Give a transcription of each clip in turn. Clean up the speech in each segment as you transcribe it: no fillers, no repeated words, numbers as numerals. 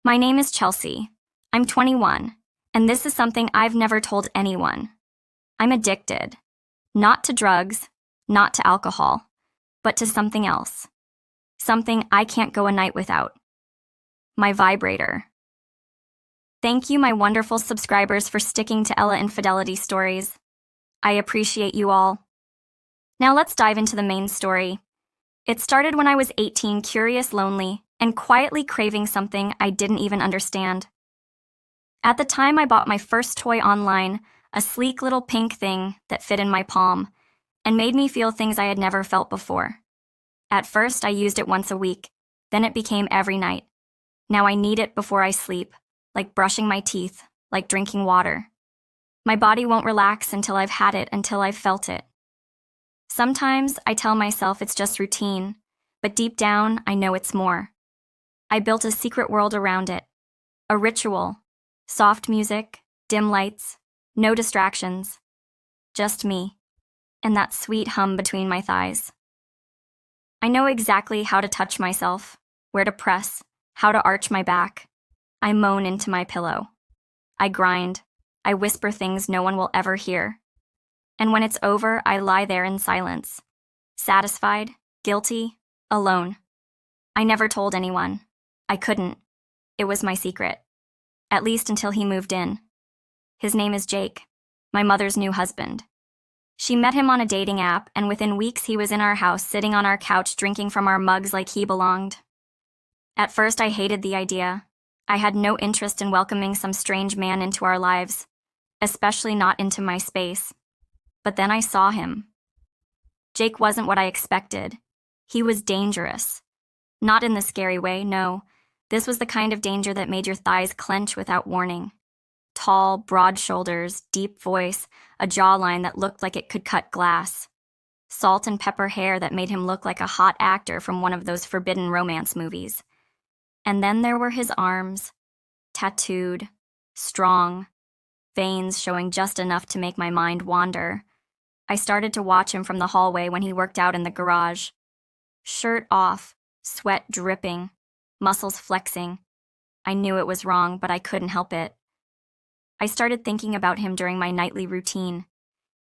My name is Chelsea. I'm 21, and this is something I've never told anyone. I'm addicted. Not to drugs, not to alcohol, but to something else. Something I can't go a night without. My vibrator. Thank you, my wonderful subscribers, for sticking to Ella Infidelity Stories. I appreciate you all. Now let's dive into the main story. It started when I was 18, curious, lonely, and quietly craving something I didn't even understand. At the time, I bought my first toy online, a sleek little pink thing that fit in my palm, and made me feel things I had never felt before. At first, I used it once a week. Then it became every night. Now I need it before I sleep, like brushing my teeth, like drinking water. My body won't relax until I've had it, until I've felt it. Sometimes I tell myself it's just routine, but deep down, I know it's more. I built a secret world around it. A ritual. Soft music, dim lights, no distractions. Just me, and that sweet hum between my thighs. I know exactly how to touch myself, where to press, how to arch my back. I moan into my pillow. I grind. I whisper things no one will ever hear. And when it's over, I lie there in silence. Satisfied, guilty, alone. I never told anyone. I couldn't. It was my secret. At least until he moved in. His name is Jake, my mother's new husband. She met him on a dating app, and within weeks he was in our house, sitting on our couch, drinking from our mugs like he belonged. At first, I hated the idea. I had no interest in welcoming some strange man into our lives, especially not into my space. But then I saw him. Jake wasn't what I expected. He was dangerous. Not in the scary way, no. This was the kind of danger that made your thighs clench without warning. Tall, broad shoulders, deep voice, a jawline that looked like it could cut glass. Salt and pepper hair that made him look like a hot actor from one of those forbidden romance movies. And then there were his arms, tattooed, strong, veins showing just enough to make my mind wander. I started to watch him from the hallway when he worked out in the garage. Shirt off, sweat dripping, muscles flexing. I knew it was wrong, but I couldn't help it. I started thinking about him during my nightly routine.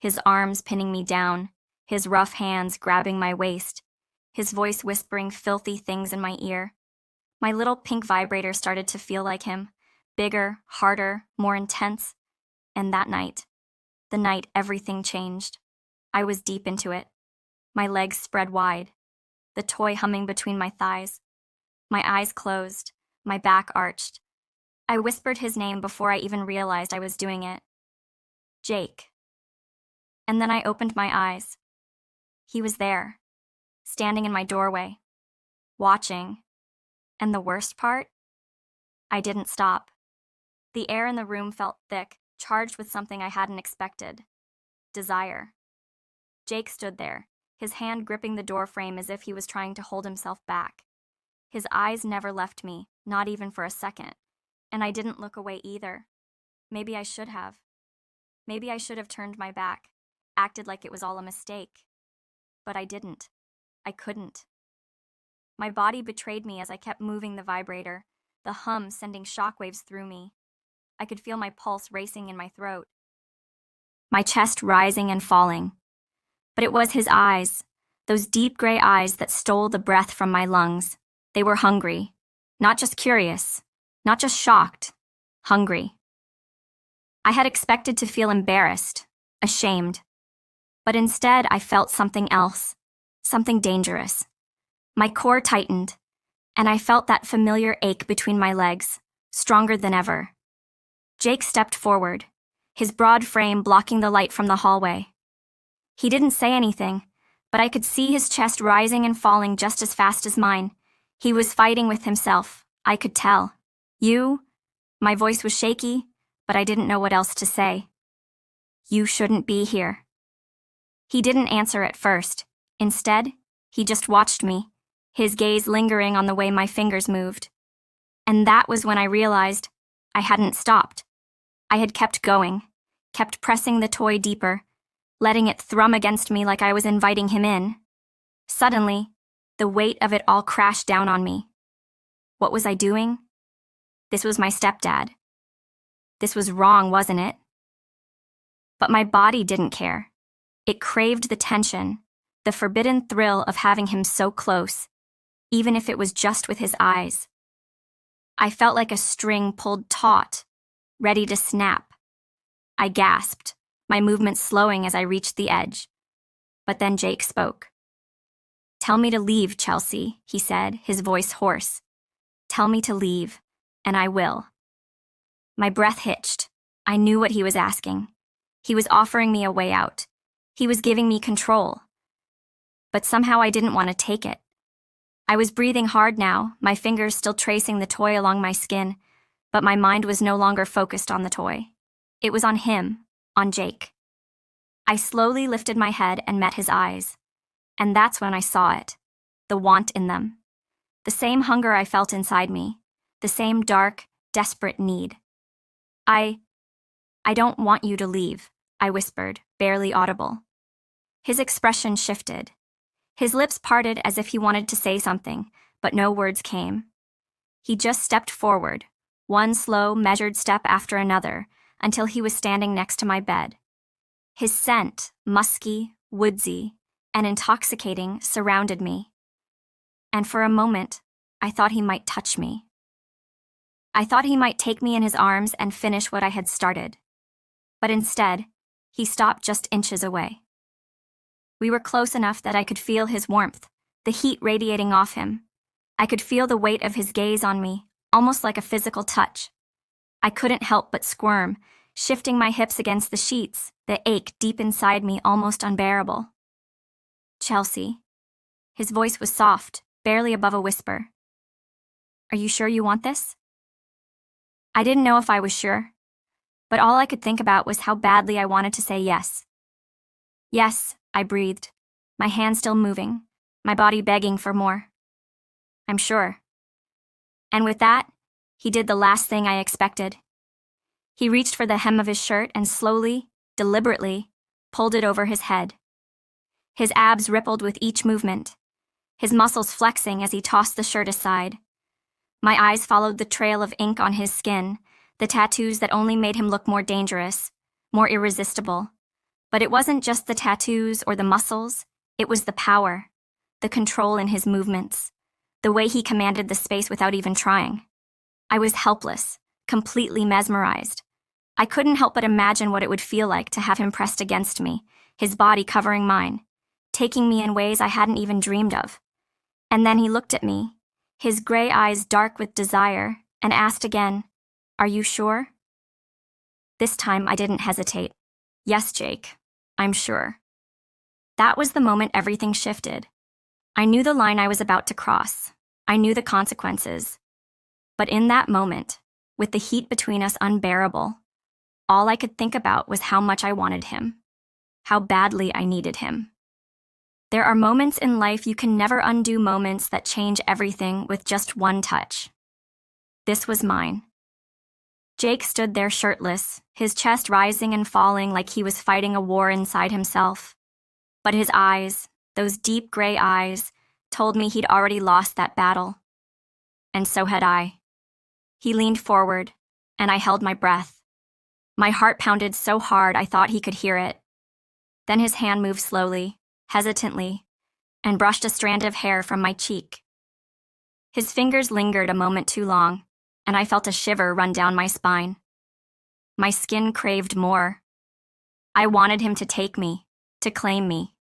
His arms pinning me down, his rough hands grabbing my waist, his voice whispering filthy things in my ear. My little pink vibrator started to feel like him, bigger, harder, more intense. And that night, the night everything changed. I was deep into it. My legs spread wide, the toy humming between my thighs. My eyes closed, my back arched. I whispered his name before I even realized I was doing it. Jake. And then I opened my eyes. He was there, standing in my doorway, watching. And the worst part? I didn't stop. The air in the room felt thick, charged with something I hadn't expected. Desire. Jake stood there, his hand gripping the door frame as if he was trying to hold himself back. His eyes never left me, not even for a second. And I didn't look away either. Maybe I should have. Maybe I should have turned my back, acted like it was all a mistake. But I didn't. I couldn't. My body betrayed me as I kept moving the vibrator, the hum sending shockwaves through me. I could feel my pulse racing in my throat, my chest rising and falling. But it was his eyes, those deep gray eyes that stole the breath from my lungs. They were hungry, not just curious, not just shocked, hungry. I had expected to feel embarrassed, ashamed, but instead I felt something else, something dangerous. My core tightened, and I felt that familiar ache between my legs, stronger than ever. Jake stepped forward, his broad frame blocking the light from the hallway. He didn't say anything, but I could see his chest rising and falling just as fast as mine. He was fighting with himself, I could tell. You? My voice was shaky, but I didn't know what else to say. You shouldn't be here. He didn't answer at first. Instead, he just watched me, his gaze lingering on the way my fingers moved. And that was when I realized I hadn't stopped. I had kept going, kept pressing the toy deeper, letting it thrum against me like I was inviting him in. Suddenly, the weight of it all crashed down on me. What was I doing? This was my stepdad. This was wrong, wasn't it? But my body didn't care. It craved the tension, the forbidden thrill of having him so close, even if it was just with his eyes. I felt like a string pulled taut, ready to snap. I gasped, my movements slowing as I reached the edge. But then Jake spoke. "Tell me to leave, Chelsea," he said, his voice hoarse. "Tell me to leave, and I will." My breath hitched. I knew what he was asking. He was offering me a way out. He was giving me control. But somehow I didn't want to take it. I was breathing hard now, my fingers still tracing the toy along my skin, but my mind was no longer focused on the toy. It was on him, on Jake. I slowly lifted my head and met his eyes. And that's when I saw it, the want in them. The same hunger I felt inside me, the same dark, desperate need. I don't want you to leave," I whispered, barely audible. His expression shifted. His lips parted as if he wanted to say something, but no words came. He just stepped forward, one slow, measured step after another, until he was standing next to my bed. His scent, musky, woodsy, and intoxicating, surrounded me. And for a moment, I thought he might touch me. I thought he might take me in his arms and finish what I had started. But instead, he stopped just inches away. We were close enough that I could feel his warmth, the heat radiating off him. I could feel the weight of his gaze on me, almost like a physical touch. I couldn't help but squirm, shifting my hips against the sheets, the ache deep inside me almost unbearable. "Chelsea." His voice was soft, barely above a whisper. "Are you sure you want this?" I didn't know if I was sure, but all I could think about was how badly I wanted to say yes. "Yes," I breathed, my hand still moving, my body begging for more. "I'm sure." And with that, he did the last thing I expected. He reached for the hem of his shirt and slowly, deliberately, pulled it over his head. His abs rippled with each movement, his muscles flexing as he tossed the shirt aside. My eyes followed the trail of ink on his skin, the tattoos that only made him look more dangerous, more irresistible. But it wasn't just the tattoos or the muscles, it was the power, the control in his movements, the way he commanded the space without even trying. I was helpless, completely mesmerized. I couldn't help but imagine what it would feel like to have him pressed against me, his body covering mine, taking me in ways I hadn't even dreamed of. And then he looked at me, his gray eyes dark with desire, and asked again, "Are you sure?" This time I didn't hesitate. "Yes, Jake, I'm sure." That was the moment everything shifted. I knew the line I was about to cross. I knew the consequences. But in that moment, with the heat between us unbearable, all I could think about was how much I wanted him, how badly I needed him. There are moments in life you can never undo, moments that change everything with just one touch. This was mine. Jake stood there shirtless, his chest rising and falling like he was fighting a war inside himself. But his eyes, those deep gray eyes, told me he'd already lost that battle. And so had I. He leaned forward, and I held my breath. My heart pounded so hard I thought he could hear it. Then his hand moved slowly, hesitantly, and brushed a strand of hair from my cheek. His fingers lingered a moment too long, and I felt a shiver run down my spine. My skin craved more. I wanted him to take me, to claim me.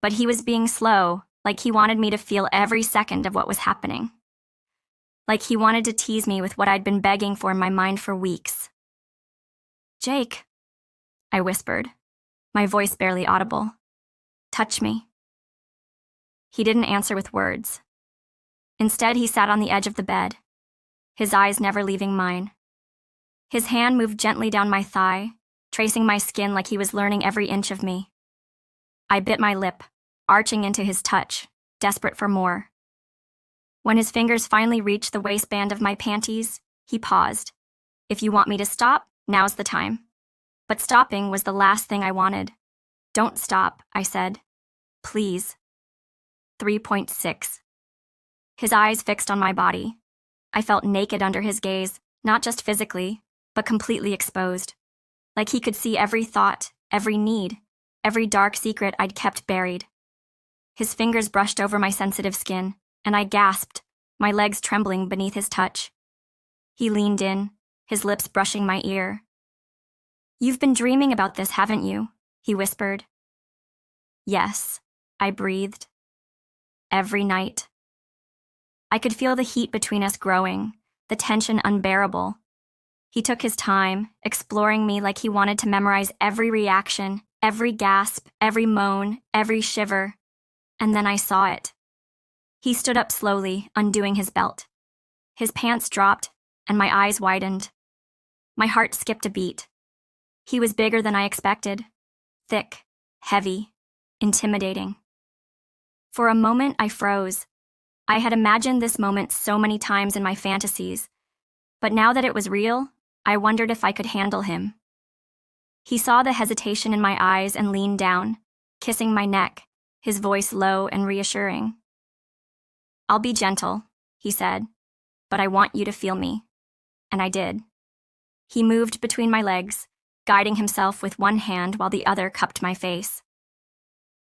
But he was being slow, like he wanted me to feel every second of what was happening. Like he wanted to tease me with what I'd been begging for in my mind for weeks. "Jake," I whispered, my voice barely audible. "Touch me." He didn't answer with words. Instead, he sat on the edge of the bed, his eyes never leaving mine. His hand moved gently down my thigh, tracing my skin like he was learning every inch of me. I bit my lip, arching into his touch, desperate for more. When his fingers finally reached the waistband of my panties, he paused. "If you want me to stop, now's the time." But stopping was the last thing I wanted. "Don't stop," I said. "Please." 3.6. His eyes fixed on my body. I felt naked under his gaze, not just physically, but completely exposed. Like he could see every thought, every need, every dark secret I'd kept buried. His fingers brushed over my sensitive skin, and I gasped, my legs trembling beneath his touch. He leaned in, his lips brushing my ear. "You've been dreaming about this, haven't you?" he whispered. "Yes," I breathed. Every night. I could feel the heat between us growing, the tension unbearable. He took his time, exploring me like he wanted to memorize every reaction, every gasp, every moan, every shiver. And then I saw it. He stood up slowly, undoing his belt. His pants dropped, and my eyes widened. My heart skipped a beat. He was bigger than I expected. Thick, heavy, intimidating. For a moment, I froze. I had imagined this moment so many times in my fantasies, but now that it was real, I wondered if I could handle him. He saw the hesitation in my eyes and leaned down, kissing my neck, his voice low and reassuring. "I'll be gentle," he said, "but I want you to feel me." And I did. He moved between my legs, guiding himself with one hand while the other cupped my face.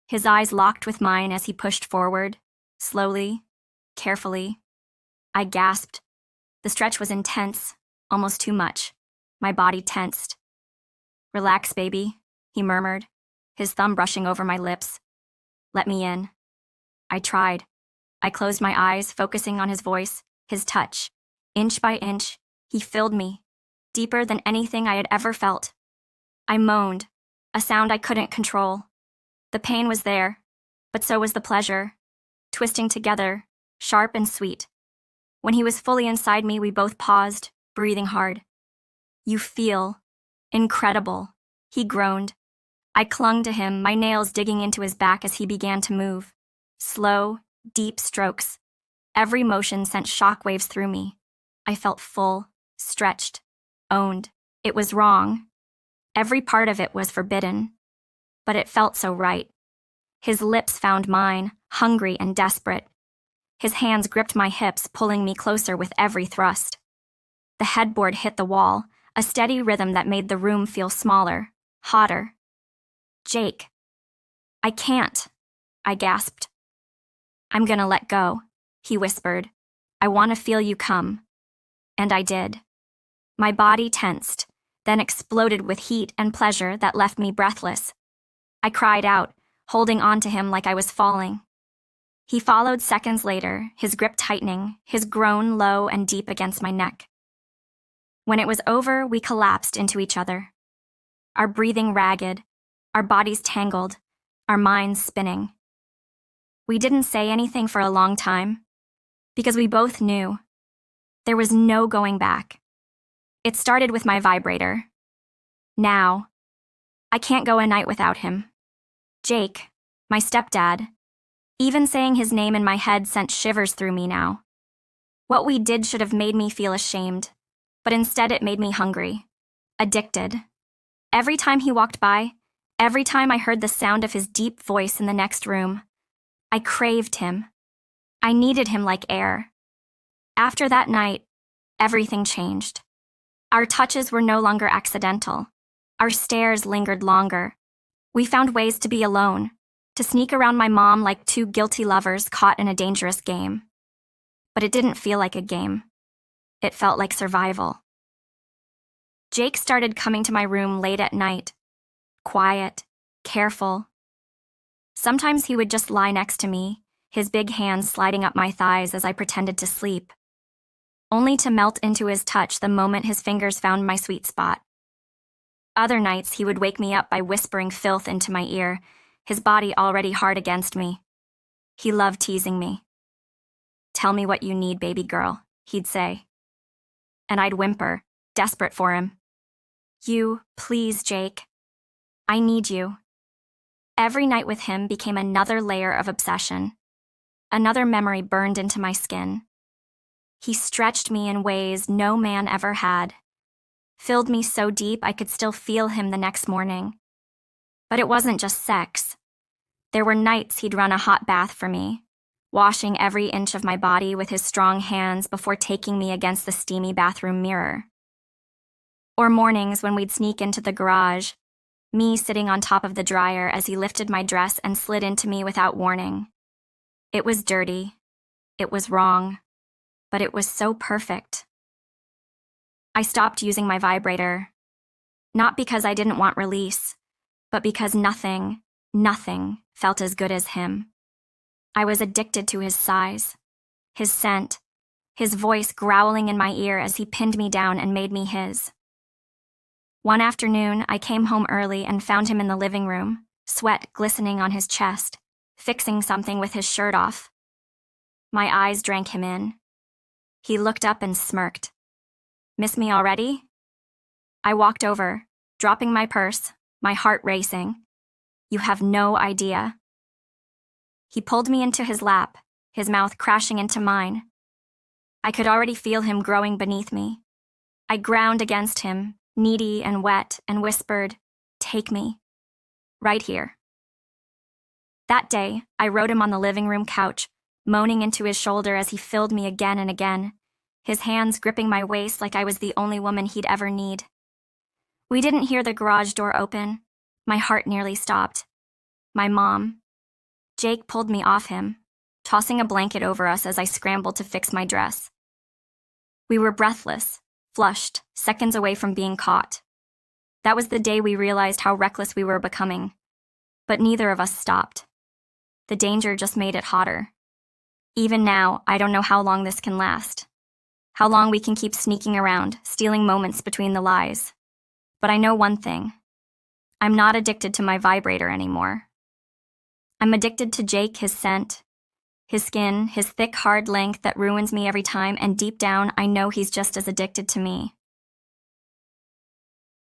His eyes locked with mine as he pushed forward, slowly, carefully. I gasped. The stretch was intense, almost too much. My body tensed. "Relax, baby," he murmured, his thumb brushing over my lips. "Let me in." I tried. I closed my eyes, focusing on his voice, his touch. Inch by inch, he filled me, deeper than anything I had ever felt. I moaned, a sound I couldn't control. The pain was there, but so was the pleasure, twisting together, sharp and sweet. When he was fully inside me, we both paused, breathing hard. "You feel incredible," he groaned. I clung to him, my nails digging into his back as he began to move. Slow, deep strokes. Every motion sent shockwaves through me. I felt full, stretched, owned. It was wrong. Every part of it was forbidden. But it felt so right. His lips found mine, hungry and desperate. His hands gripped my hips, pulling me closer with every thrust. The headboard hit the wall, a steady rhythm that made the room feel smaller, hotter. "Jake." "I can't," I gasped. "I'm gonna let go," he whispered. "I want to feel you come." And I did. My body tensed, then exploded with heat and pleasure that left me breathless. I cried out, holding on to him like I was falling. He followed seconds later, his grip tightening, his groan low and deep against my neck. When it was over, we collapsed into each other. Our breathing ragged, our bodies tangled, our minds spinning. We didn't say anything for a long time, because we both knew. There was no going back. It started with my vibrator. Now, I can't go a night without him. Jake, my stepdad. Even saying his name in my head sent shivers through me now. What we did should have made me feel ashamed, but instead it made me hungry, addicted. Every time he walked by, every time I heard the sound of his deep voice in the next room, I craved him. I needed him like air. After that night, everything changed. Our touches were no longer accidental. Our stares lingered longer. We found ways to be alone, to sneak around my mom like two guilty lovers caught in a dangerous game. But it didn't feel like a game. It felt like survival. Jake started coming to my room late at night, quiet, careful. Sometimes he would just lie next to me, his big hands sliding up my thighs as I pretended to sleep, only to melt into his touch the moment his fingers found my sweet spot. Other nights, he would wake me up by whispering filth into my ear, his body already hard against me. He loved teasing me. "Tell me what you need, baby girl," he'd say. And I'd whimper, desperate for him. "You, please, Jake. I need you." Every night with him became another layer of obsession. Another memory burned into my skin. He stretched me in ways no man ever had. Filled me so deep I could still feel him the next morning. But it wasn't just sex. There were nights he'd run a hot bath for me, washing every inch of my body with his strong hands before taking me against the steamy bathroom mirror. Or mornings when we'd sneak into the garage, me sitting on top of the dryer as he lifted my dress and slid into me without warning. It was dirty. It was wrong. But it was so perfect. I stopped using my vibrator, not because I didn't want release, but because nothing felt as good as him. I was addicted to his size, his scent, his voice growling in my ear as he pinned me down and made me his. One afternoon, I came home early and found him in the living room, sweat glistening on his chest, fixing something with his shirt off. My eyes drank him in. He looked up and smirked. "Miss me already?" I walked over, dropping my purse, my heart racing. "You have no idea." He pulled me into his lap, his mouth crashing into mine. I could already feel him growing beneath me. I ground against him, needy and wet, and whispered, "Take me. Right here." That day, I rode him on the living room couch, moaning into his shoulder as he filled me again and again, his hands gripping my waist like I was the only woman he'd ever need. We didn't hear the garage door open. My heart nearly stopped. My mom. Jake pulled me off him, tossing a blanket over us as I scrambled to fix my dress. We were breathless, flushed, seconds away from being caught. That was the day we realized how reckless we were becoming. But neither of us stopped. The danger just made it hotter. Even now, I don't know how long this can last. How long we can keep sneaking around, stealing moments between the lies. But I know one thing. I'm not addicted to my vibrator anymore. I'm addicted to Jake, his scent, his skin, his thick, hard length that ruins me every time, and deep down, I know he's just as addicted to me.